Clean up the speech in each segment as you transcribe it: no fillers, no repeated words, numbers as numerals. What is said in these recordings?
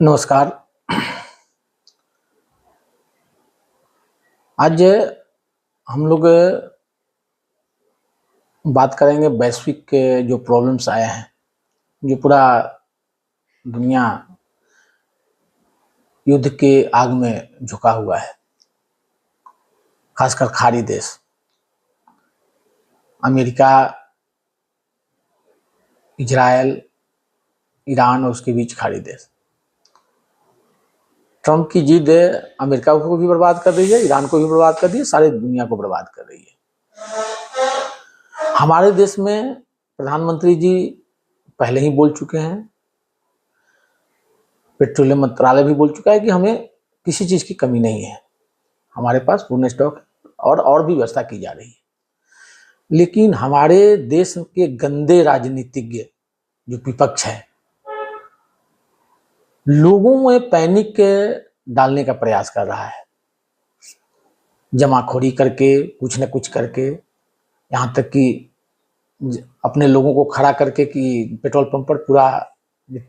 नमस्कार। आज हम लोग बात करेंगे वैश्विक के जो प्रॉब्लम्स आए हैं, जो पूरा दुनिया युद्ध के आग में झुका हुआ है, खासकर खाड़ी देश अमेरिका, इजराइल, ईरान और उसके बीच खाड़ी देश। ट्रंप की जिद अमेरिका को भी बर्बाद कर रही है, ईरान को भी बर्बाद कर रही है, सारी दुनिया को बर्बाद कर रही है। हमारे देश में प्रधानमंत्री जी पहले ही बोल चुके हैं, पेट्रोलियम मंत्रालय भी बोल चुका है कि हमें किसी चीज की कमी नहीं है, हमारे पास पूर्ण स्टॉक और भी व्यवस्था की जा रही है। लेकिन हमारे देश के गंदे राजनीतिज्ञ जो विपक्ष है, लोगों में पैनिक डालने का प्रयास कर रहा है, जमाखोरी करके, कुछ न कुछ करके, यहाँ तक कि अपने लोगों को खड़ा करके कि पेट्रोल पंप पर पूरा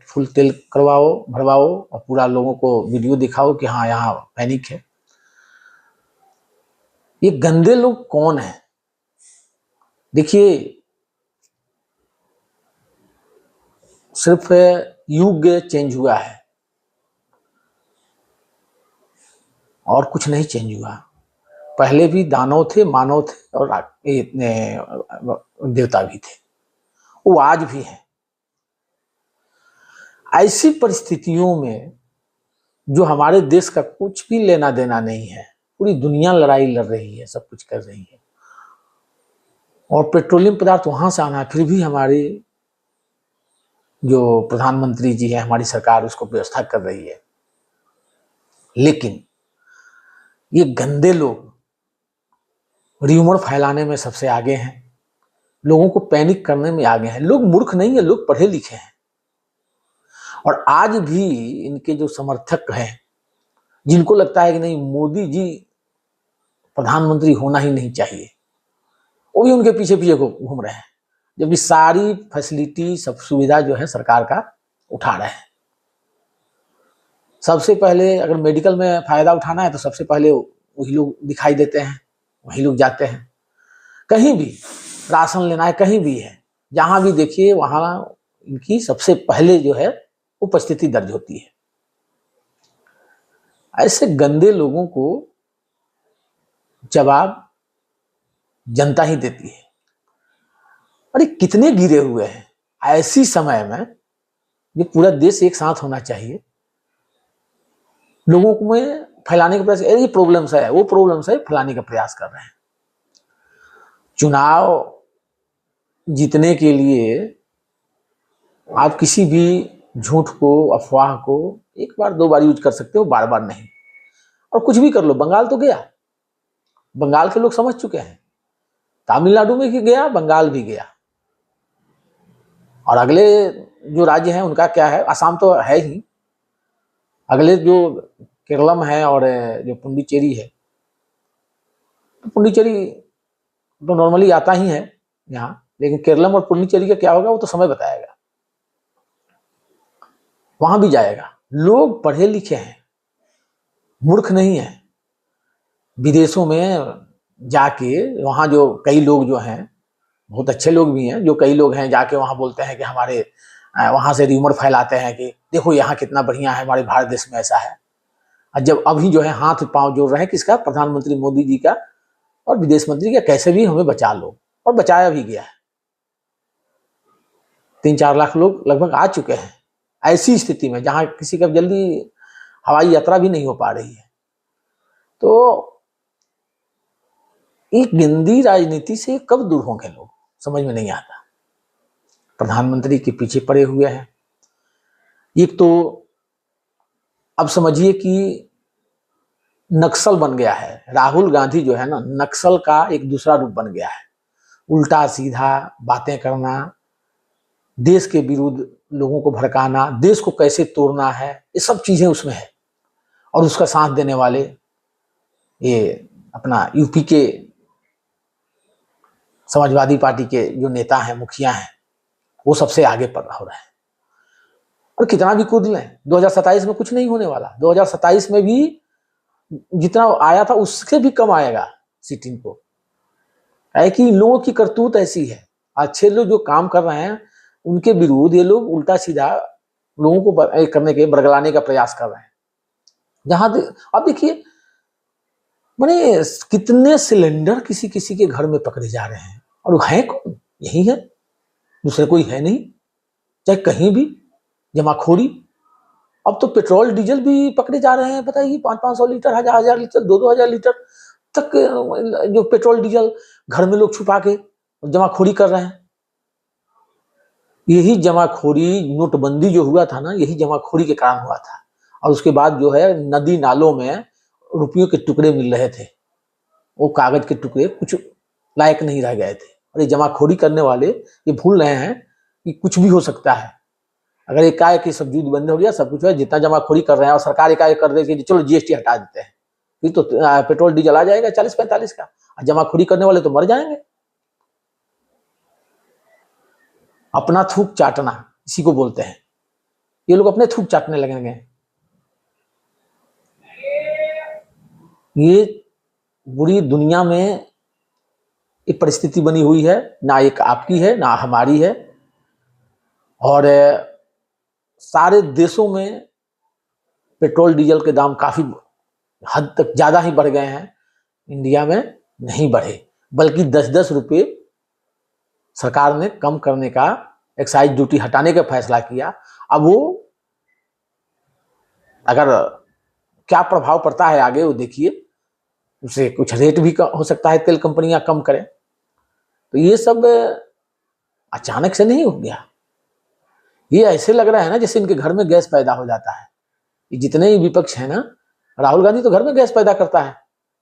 फुल तेल करवाओ, भरवाओ और पूरा लोगों को वीडियो दिखाओ कि हाँ यहाँ पैनिक है। ये गंदे लोग कौन है? देखिए, सिर्फ युग चेंज हुआ है और कुछ नहीं चेंज हुआ। पहले भी दानव थे, मानव थे और देवता भी थे, वो आज भी हैं। ऐसी परिस्थितियों में जो हमारे देश का कुछ भी लेना देना नहीं है, पूरी दुनिया लड़ाई लड़ रही है, सब कुछ कर रही है और पेट्रोलियम पदार्थ वहां से आना है, फिर भी हमारी जो प्रधानमंत्री जी है, हमारी सरकार उसको व्यवस्था कर रही है। लेकिन ये गंदे लोग र्यूमर फैलाने में सबसे आगे हैं, लोगों को पैनिक करने में आगे हैं। लोग मूर्ख नहीं है, लोग पढ़े लिखे हैं और आज भी इनके जो समर्थक हैं, जिनको लगता है कि नहीं मोदी जी प्रधानमंत्री होना ही नहीं चाहिए, वो भी उनके पीछे पीछे घूम रहे हैं, जबकि सारी फैसिलिटी, सब सुविधा जो है सरकार का उठा रहे हैं। सबसे पहले अगर मेडिकल में फायदा उठाना है तो सबसे पहले वही लोग दिखाई देते हैं, वही लोग जाते हैं। कहीं भी राशन लेना है, कहीं भी है, जहां भी देखिए वहां इनकी सबसे पहले जो है उपस्थिति दर्ज होती है। ऐसे गंदे लोगों को जवाब जनता ही देती है। अरे कितने गिरे हुए हैं, ऐसी समय में ये पूरा देश एक साथ होना चाहिए, लोगों को में फैलाने का प्रयास, ये प्रॉब्लम्स है, वो प्रॉब्लम्स है, फैलाने का प्रयास कर रहे हैं। चुनाव जीतने के लिए आप किसी भी झूठ को, अफवाह को एक बार दो बार यूज कर सकते हो, बार बार नहीं। और कुछ भी कर लो, बंगाल तो गया, बंगाल के लोग समझ चुके हैं, तमिलनाडु में भी गया, बंगाल भी गया, और अगले जो राज्य हैं उनका क्या है, असम तो है ही, अगले जो केरलम है और जो पुडुचेरी है, तो पुडुचेरी तो नॉर्मली आता ही है यहाँ, लेकिन केरलम और पुडुचेरी का क्या होगा वो तो समय बताएगा, वहां भी जाएगा। लोग पढ़े लिखे हैं, मूर्ख नहीं है। विदेशों में जाके वहां जो कई लोग जो हैं, बहुत अच्छे लोग भी हैं, जो कई लोग हैं जाके वहां बोलते हैं कि हमारे वहां से र्यूमर फैलाते हैं कि देखो यहाँ कितना बढ़िया है, हमारे भारत देश में ऐसा है। और जब अभी जो है हाथ पांव जोड़ रहे हैं किसका, प्रधानमंत्री मोदी जी का और विदेश मंत्री का, कैसे भी हमें बचा लो, और बचाया भी गया है। 3-4 लाख लोग लगभग आ चुके हैं ऐसी स्थिति में जहां किसी का जल्दी हवाई यात्रा भी नहीं हो पा रही है। तो एक गंदी राजनीति से कब दूर होंगे लोग, समझ में नहीं आता। प्रधानमंत्री के पीछे पड़े हुए हैं। एक तो अब समझिए कि नक्सल बन गया है, राहुल गांधी जो है ना, नक्सल का एक दूसरा रूप बन गया है। उल्टा सीधा बातें करना, देश के विरुद्ध लोगों को भड़काना, देश को कैसे तोड़ना है, ये सब चीजें उसमें है। और उसका साथ देने वाले ये अपना यूपी के समाजवादी पार्टी के जो नेता हैं, मुखिया हैं, वो सबसे आगे पर हो रहे हैं। और कितना भी कूद लें 2027 में कुछ नहीं होने वाला। 2027 में भी जितना आया था उससे भी कम आएगा सीटिंग को। है कि इन लोगों की करतूत ऐसी है, अच्छे लोग जो काम कर रहे हैं उनके विरुद्ध ये लोग उल्टा सीधा लोगों को करने के बरगलाने का प्रयास कर रहे हैं। जहां अब देखिए माने कितने सिलेंडर किसी किसी के घर में पकड़े जा रहे हैं, और है कौन? यही है, दूसरे कोई है नहीं। चाहे कहीं भी जमाखोरी। अब तो पेट्रोल डीजल भी पकड़े जा रहे हैं, बताइए 500-500 लीटर, 1000 लीटर, 2000 लीटर तक जो पेट्रोल डीजल घर में लोग छुपा के जमाखोरी कर रहे हैं। यही जमाखोरी नोटबंदी जो हुआ था ना, यही जमाखोरी के कारण हुआ था। और उसके बाद जो है नदी नालों में रुपयों के टुकड़े मिल रहे थे, वो कागज के टुकड़े कुछ लायक नहीं रह गए थे। और ये जमाखोरी करने वाले ये भूल रहे हैं कि कुछ भी हो सकता है। अगर एकाएक ये सब युद्ध बंद हो गया, सब कुछ है, जितना जमाखोरी कर रहे हैं और सरकार एकाएक कर देगी चलो जीएसटी हटा देते हैं, फिर तो पेट्रोल डीजल आ जाएगा 40-45 का। जमाखोरी करने वाले तो मर जाएंगे। अपना थूक चाटना इसी को बोलते हैं। ये लोग अपने थूक चाटने लगेंगे। ये बुरी दुनिया में एक परिस्थिति बनी हुई है, ना एक आपकी है ना हमारी है। और सारे देशों में पेट्रोल डीजल के दाम काफी हद तक ज्यादा ही बढ़ गए हैं। इंडिया में नहीं बढ़े, बल्कि 10-10 रुपये सरकार ने कम करने का, एक्साइज ड्यूटी हटाने का फैसला किया। अब वो अगर क्या प्रभाव पड़ता है आगे वो देखिए, उससे कुछ रेट भी हो सकता है तेल कंपनियां कम करें। तो ये सब अचानक से नहीं हो गया। ये ऐसे लग रहा है ना जैसे इनके घर में गैस पैदा हो जाता है। ये जितने ही विपक्ष है ना, राहुल गांधी तो घर में गैस पैदा करता है,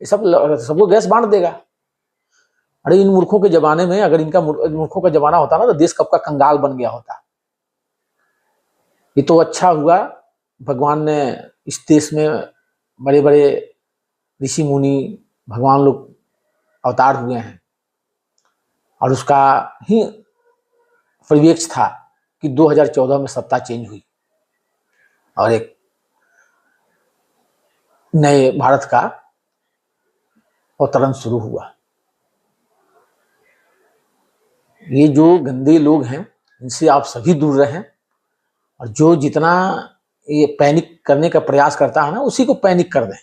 ये सबको गैस बांट देगा। अरे इन मूर्खों के जमाने में, अगर इनका मूर्खों का जमाना होता ना तो देश कब का कंगाल बन गया होता। ये तो अच्छा हुआ भगवान ने इस देश में बड़े बड़े ऋषि मुनि भगवान लोग अवतार हुए हैं, और उसका ही परिवेक्ष था कि 2014 में सत्ता चेंज हुई और एक नए भारत का अवतरण शुरू हुआ। ये जो गंदे लोग हैं इनसे आप सभी दूर रहें, और जो जितना ये पैनिक करने का प्रयास करता है ना उसी को पैनिक कर दें।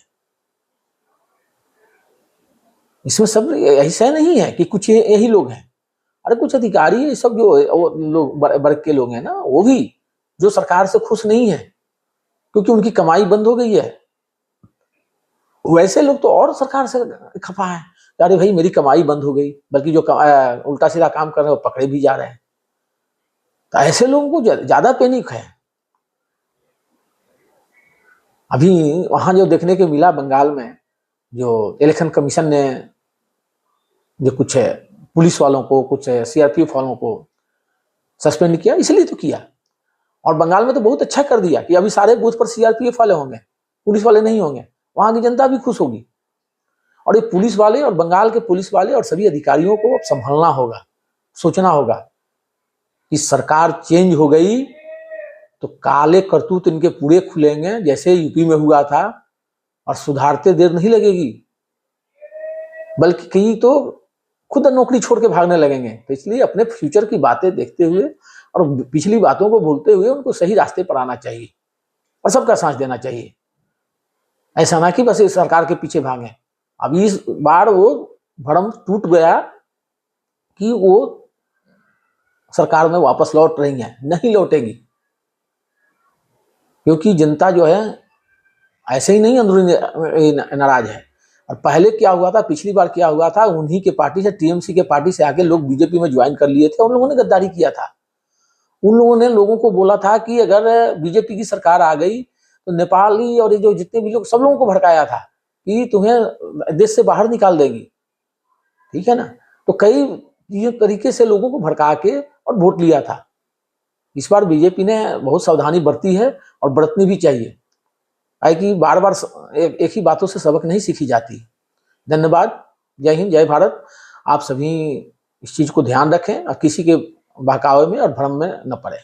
इसमें सब ऐसा नहीं है कि कुछ यही लोग हैं। अरे कुछ अधिकारी ये सब जो लोग वर्ग के लोग हैं ना, वो भी जो सरकार से खुश नहीं है क्योंकि उनकी कमाई बंद हो गई है, वैसे लोग तो और सरकार से खफा है। अरे भाई मेरी कमाई बंद हो गई, बल्कि जो उल्टा सीधा काम कर रहे हैं वो पकड़े भी जा रहे हैं। तो ऐसे लोगों को ज्यादा पैनिक है। अभी वहां जो देखने को मिला बंगाल में, जो इलेक्शन कमीशन ने जो कुछ पुलिस वालों को, कुछ सीआरपीएफ वालों को सस्पेंड किया, इसलिए तो किया। और बंगाल में तो बहुत अच्छा कर दिया कि अभी सारे बूथ पर सीआरपीएफ वाले होंगे, पुलिस वाले नहीं होंगे। वहां की जनता भी खुश होगी। और ये पुलिस वाले और बंगाल के पुलिस वाले और सभी अधिकारियों को अब संभलना होगा, सोचना होगा कि सरकार चेंज हो गई तो काले करतूत इनके पूरे खुलेंगे, जैसे यूपी में हुआ था। और सुधारते देर नहीं लगेगी, बल्कि कहीं तो खुद नौकरी छोड़ के भागने लगेंगे। तो इसलिए अपने फ्यूचर की बातें देखते हुए और पिछली बातों को भूलते हुए उनको सही रास्ते पर आना चाहिए और सबका साथ देना चाहिए। ऐसा ना कि बस इस सरकार के पीछे भागे। अब इस बार वो भरम टूट गया कि वो सरकार में वापस लौट रही है, नहीं लौटेगी, क्योंकि जनता जो है ऐसे ही नहीं अंदरूनी नाराज है। और पहले क्या हुआ था, पिछली बार क्या हुआ था, उन्हीं के पार्टी से, टीएमसी के पार्टी से आके लोग बीजेपी में ज्वाइन कर लिए थे। उन लोगों ने गद्दारी किया था। उन लोगों ने लोगों को बोला था कि अगर बीजेपी की सरकार आ गई तो नेपाली और ये जो जितने भी लोग, सब लोगों को भड़काया था कि तुम्हें देश से बाहर निकाल देगी। ठीक है ना। तो कई तरीके से लोगों को भड़का के और वोट लिया था। इस बार बीजेपी ने बहुत सावधानी बरती है और बरतनी भी चाहिए, है कि बार बार एक ही बातों से सबक नहीं सीखी जाती। धन्यवाद। जय हिंद, जय भारत। आप सभी इस चीज को ध्यान रखें और किसी के बहकावे में और भ्रम में न पड़े।